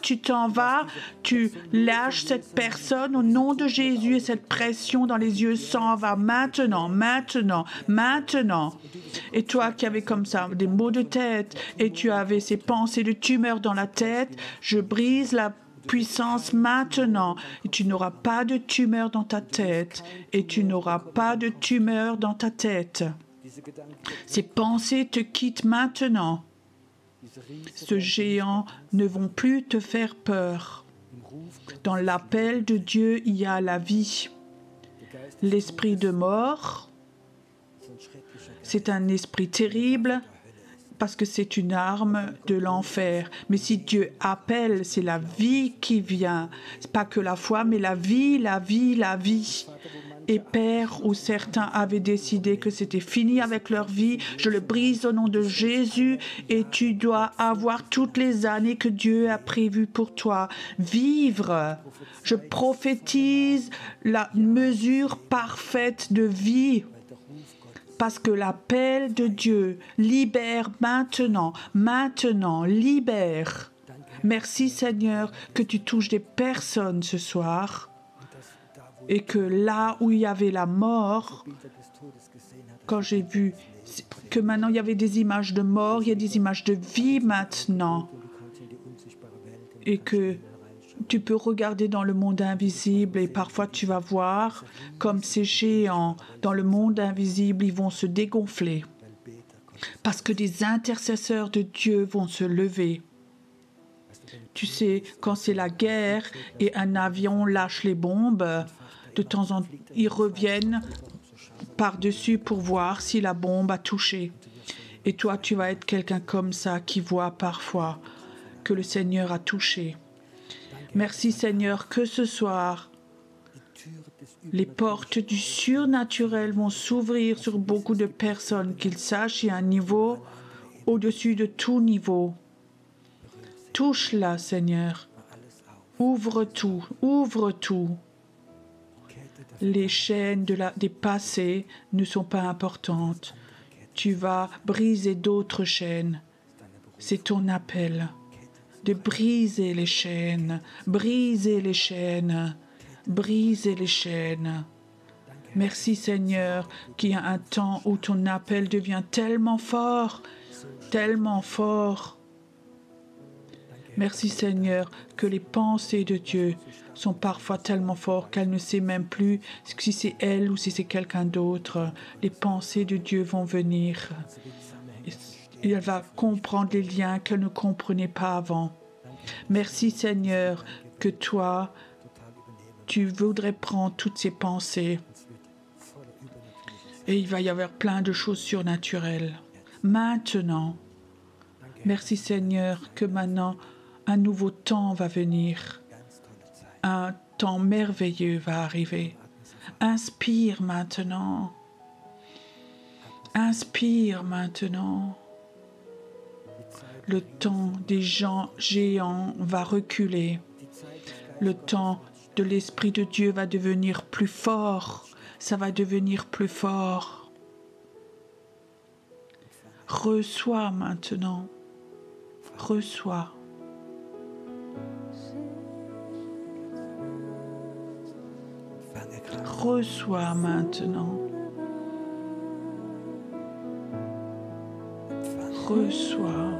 tu lâches cette personne au nom de Jésus et cette pression dans les yeux s'en va maintenant. Et toi qui avais comme ça des maux de tête et tu avais ces pensées de tumeur dans la tête, je brise la puissance maintenant. Et tu n'auras pas de tumeur dans ta tête. Ces pensées te quittent maintenant. Ce géant ne vont plus te faire peur. Dans l'appel de Dieu, il y a la vie. L'esprit de mort, c'est un esprit terrible parce que c'est une arme de l'enfer. Mais si Dieu appelle, c'est la vie qui vient. C'est pas que la foi, mais la vie. Et Père, où certains avaient décidé que c'était fini avec leur vie, je le brise au nom de Jésus et tu dois avoir toutes les années que Dieu a prévues pour toi. Vivre. Je prophétise la mesure parfaite de vie. Parce que l'appel de Dieu libère maintenant, libère. Merci Seigneur que tu touches des personnes ce soir et que là où il y avait la mort, quand j'ai vu que maintenant il y avait des images de mort, il y a des images de vie maintenant et que tu peux regarder dans le monde invisible et parfois tu vas voir comme ces géants dans le monde invisible, ils vont se dégonfler parce que des intercesseurs de Dieu vont se lever. Tu sais, quand c'est la guerre et un avion lâche les bombes, de temps en temps, ils reviennent par-dessus pour voir si la bombe a touché. Et toi, tu vas être quelqu'un comme ça qui voit parfois que le Seigneur a touché. Merci Seigneur que ce soir, les portes du surnaturel vont s'ouvrir sur beaucoup de personnes, qu'ils sachent il y a un niveau au-dessus de tout niveau. Touche-la, Seigneur. Ouvre tout, ouvre tout. Les chaînes des passés ne sont pas importantes. Tu vas briser d'autres chaînes. C'est ton appel de briser les chaînes, briser les chaînes, briser les chaînes. Merci Seigneur qu'il y a un temps où ton appel devient tellement fort, tellement fort. Merci Seigneur que les pensées de Dieu sont parfois tellement fortes qu'elle ne sait même plus si c'est elle ou si c'est quelqu'un d'autre. Les pensées de Dieu vont venir. Et elle va comprendre les liens qu'elle ne comprenait pas avant. Merci Seigneur que toi, tu voudrais prendre toutes ces pensées. Et il va y avoir plein de choses surnaturelles. Maintenant, merci Seigneur que maintenant, un nouveau temps va venir. Un temps merveilleux va arriver. Inspire maintenant. Inspire maintenant. Le temps des gens géants va reculer. Le temps de l'Esprit de Dieu va devenir plus fort. Ça va devenir plus fort. Reçois maintenant. Reçois. Reçois maintenant. Reçois.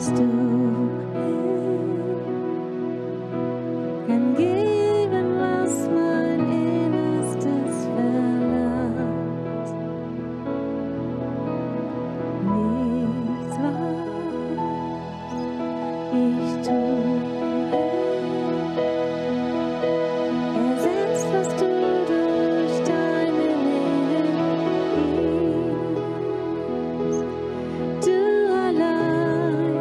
bist du kann geben, was mein Innerstes verlangt. Nichts, was ich tue, ersetzt, was du durch deine Nähe gibst. Du allein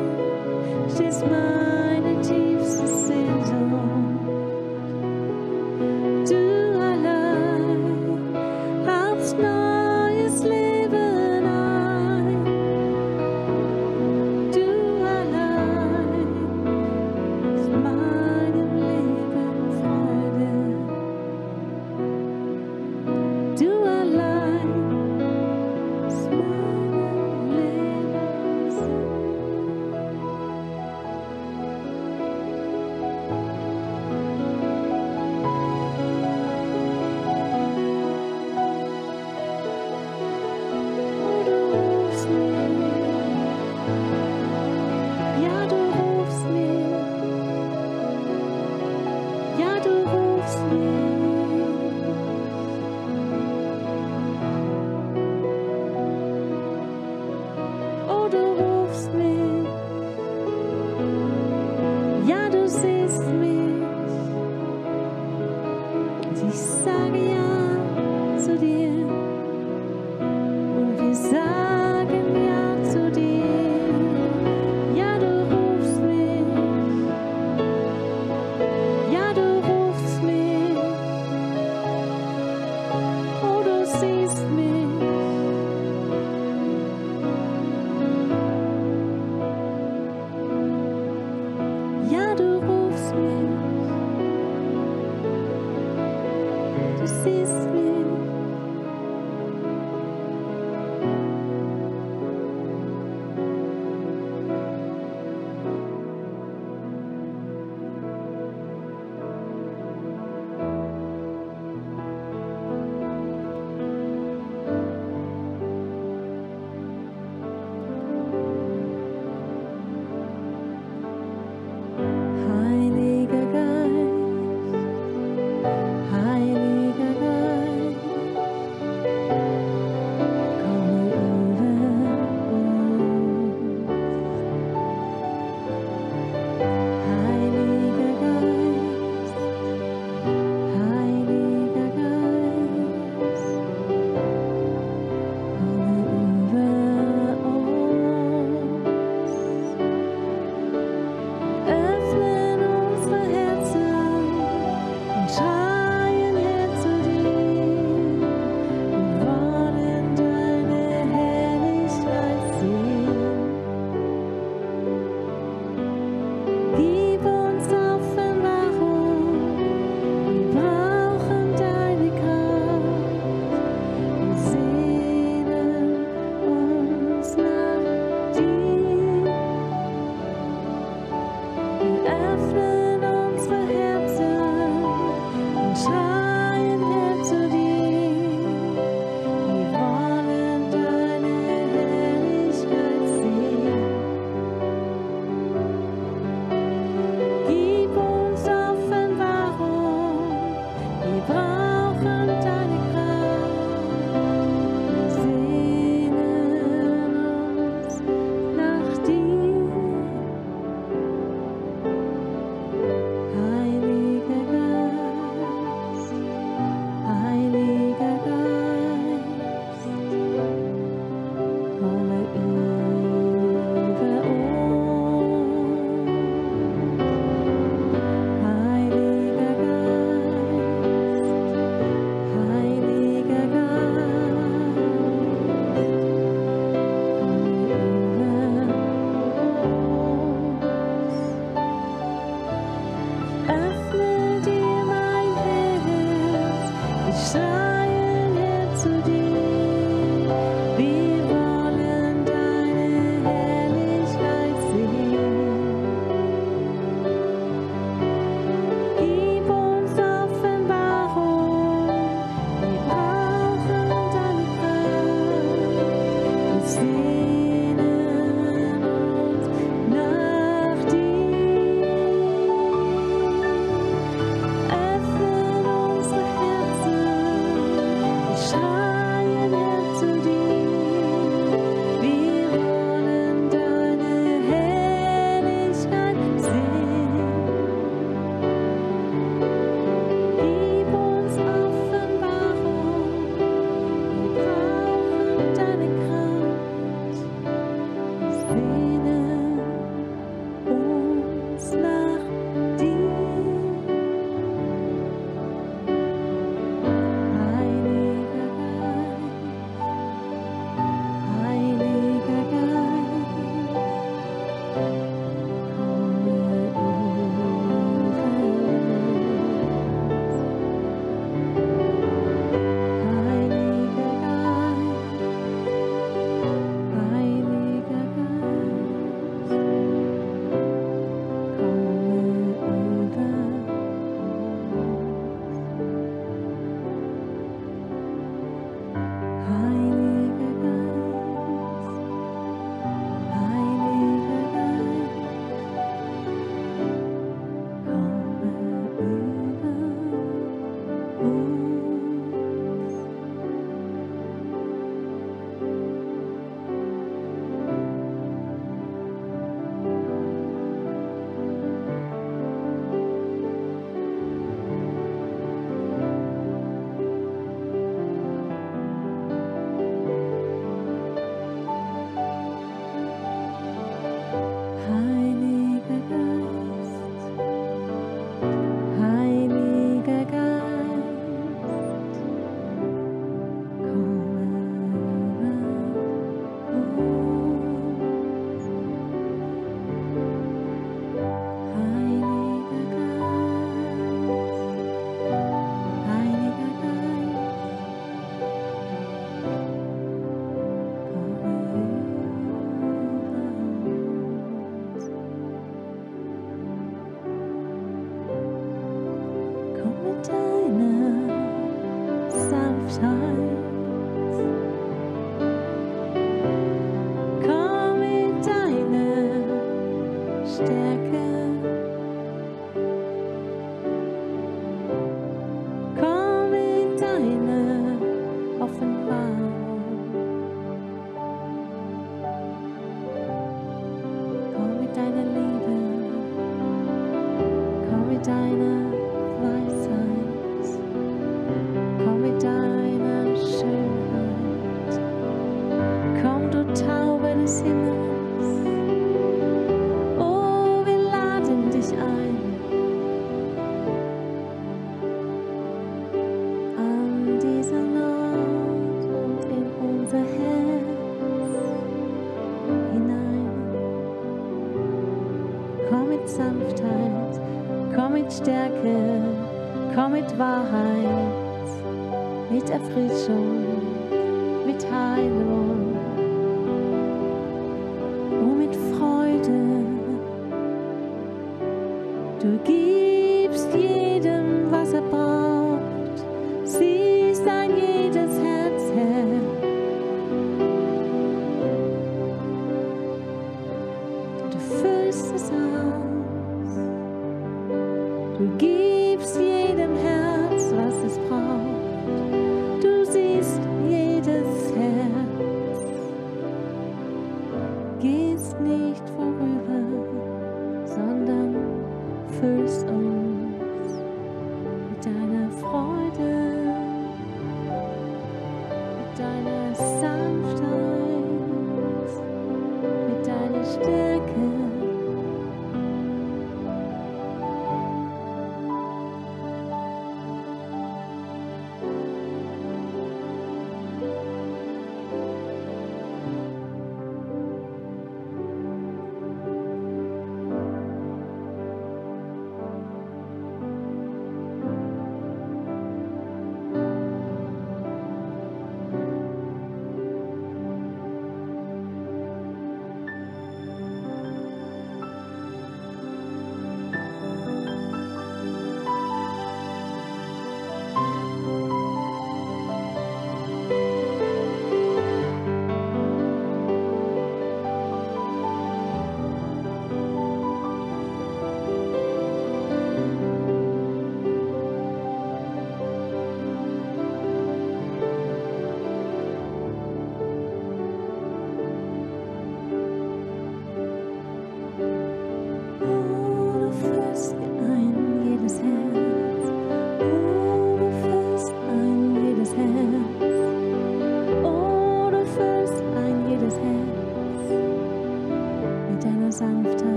stehst meine tiefste Sehnsucht. Du allein hauchst neues Leben ein. Du allein Heiliger Geist, Heiliger Geist, komme über uns. Heiliger Geist, Heiliger Geist, komm mit deiner Sanftheit, komm mit deiner Stärke, komm mit deiner Offenbarung, komm mit deiner Liebe, komm mit deiner Weisheit, komm mit deiner Schönheit, komm du Taube des Himmels, oh wir laden dich ein, an diesen Ort und in unser Herz hinein. Komm mit Sanftheit, komm mit Stärke, komm mit Wahrheit, mit Erfrischung, mit Heilung, oh mit Freude. Du gibst jedem, was er braucht, siehst ein jedes Herz, Herr. Du füllst es aus, du gibst jedem Herz, was es braucht, du siehst jedes Herz, gehst nicht vorüber, sondern füllst uns mit deiner Freude, mit deiner Sanftheit, mit deiner Stärke.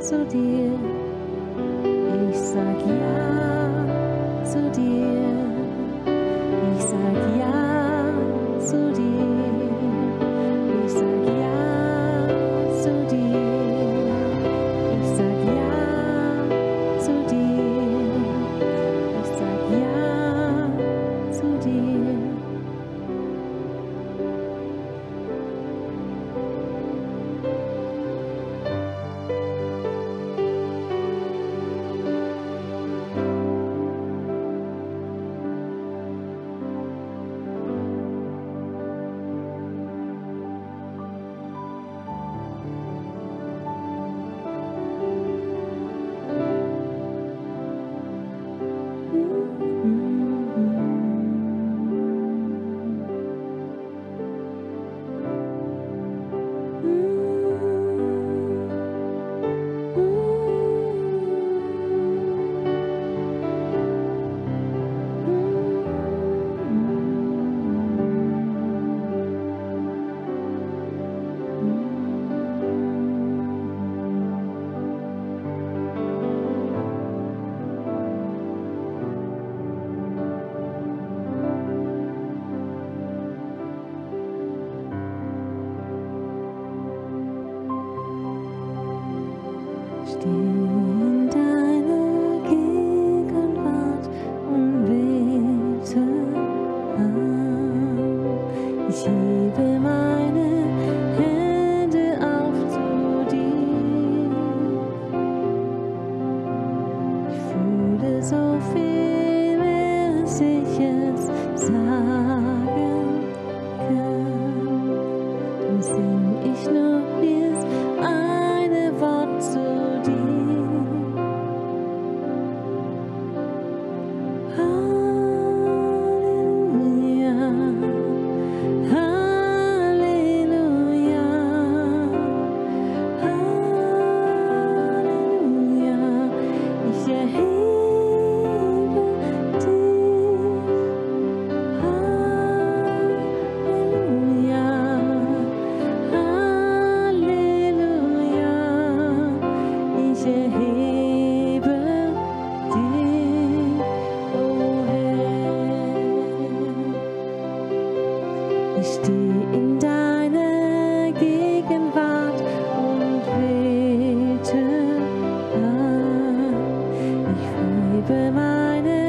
zu dir. Ich sag ja zu dir. Ich sag ja zu dir. Ich sag ja zu dir. Ich sag ja zu dir. Ich sag ja zu dir. sagen kann, drum sing ich nur dies eine Wort zu dir. Halleluja, Halleluja, Halleluja, ich erhebe dich. Halleluja, Halleluja, ich erhebe dich, o Herr. Ich stehe in deiner Gegenwart und bete an. Ich hebe meine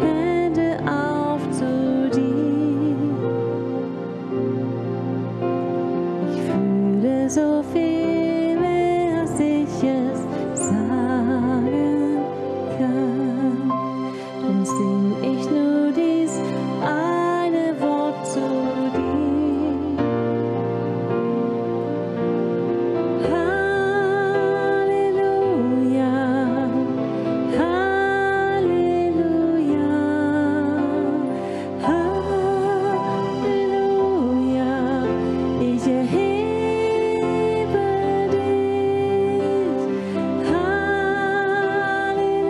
Hände auf zu dir. Ich fühle so viel mehr, als ich es sagen kann. Drum sing ich nur dies eine Wort zu dir. Halleluja, Halleluja, Halleluja, ich erhebe dich.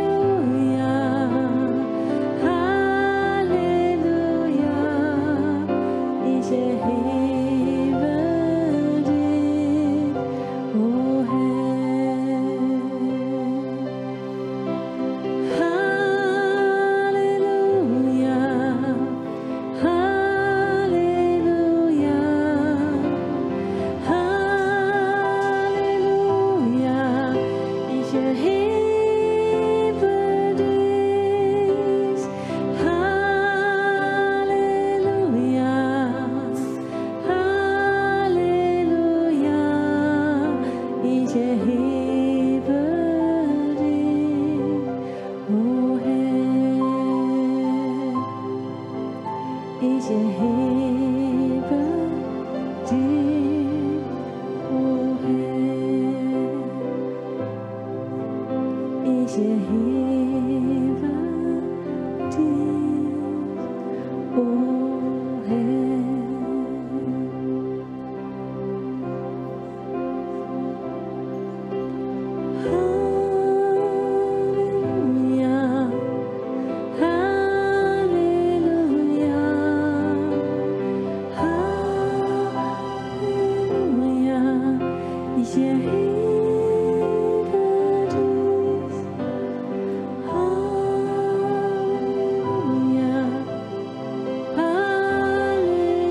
Halleluja, Halleluja, ich erhebe dich, o Herr. Halleluja, Halleluja, Halleluja, ich erhebe dich. Halleluja, Halleluja, ich erhebe dich, o Herr. Ich erhebe dich, o Herr. Ich erhebe dich, o Herr. Halleluja, Halleluja, Halleluja, ich erhebe dich. Halleluja, Halleluja,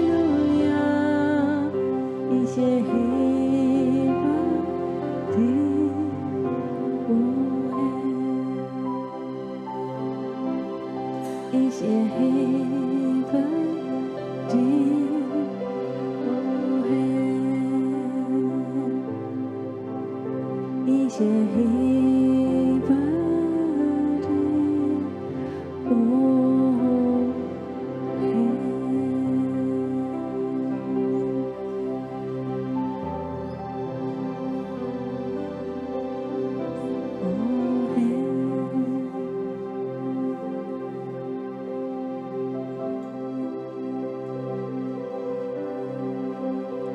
ich erhebe dich, o Herr. Ich erhebe dich, o Herr. Ich erhebe dich, o Herr.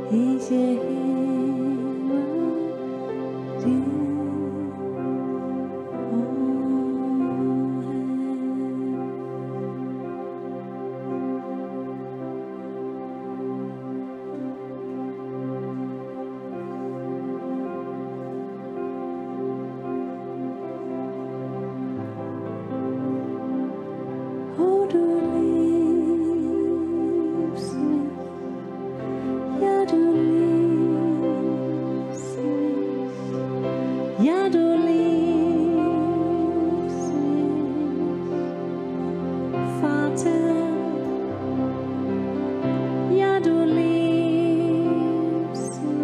Ich erhebe dich, o Herr. Oh, du liebst mich, ja, du liebst mich, ja, du liebst mich, Vater, ja, du liebst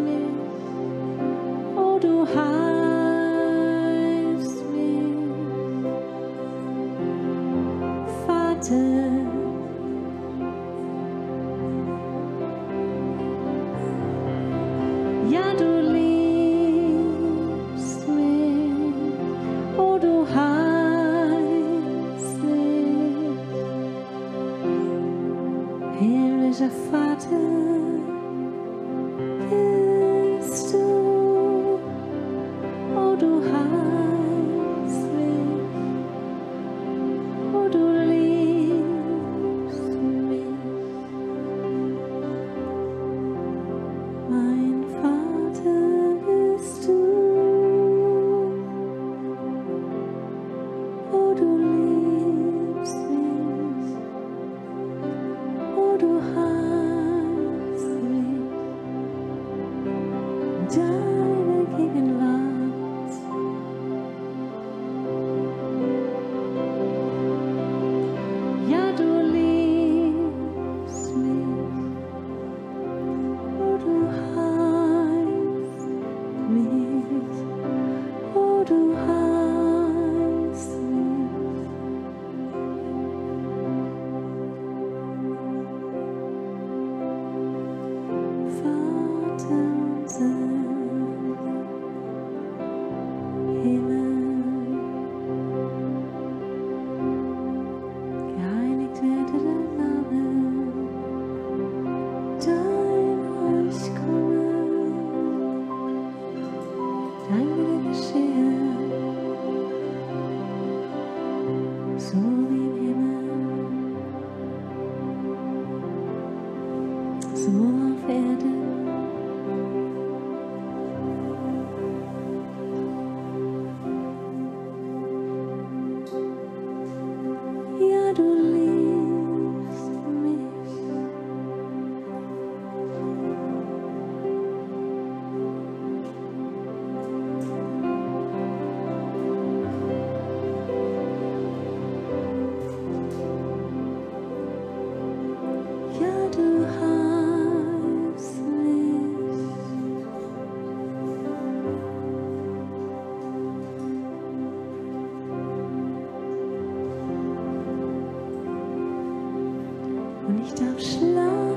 mich, oh, du heilst mich, Vater. Ja, du liebst mich, oh, du heilst mich. Himmlischer Vater, bist du, oh, du heilst mich, oh, du liebst mich. Mein Vater bist du, oh, du liebst mich, oh, du heilst mich. Deine Gegenwart, ja, du liebst mich, oh, du heilst mich, oh, du heilst mich. Vater unser Himmel, geheiligt werde dein Name, dein Reich komme, dein Wille geschehe, so wie im Himmel, so auf Erden. Ja, du liebst mich. Ja, du heilst mich. Und ich darf schlafen.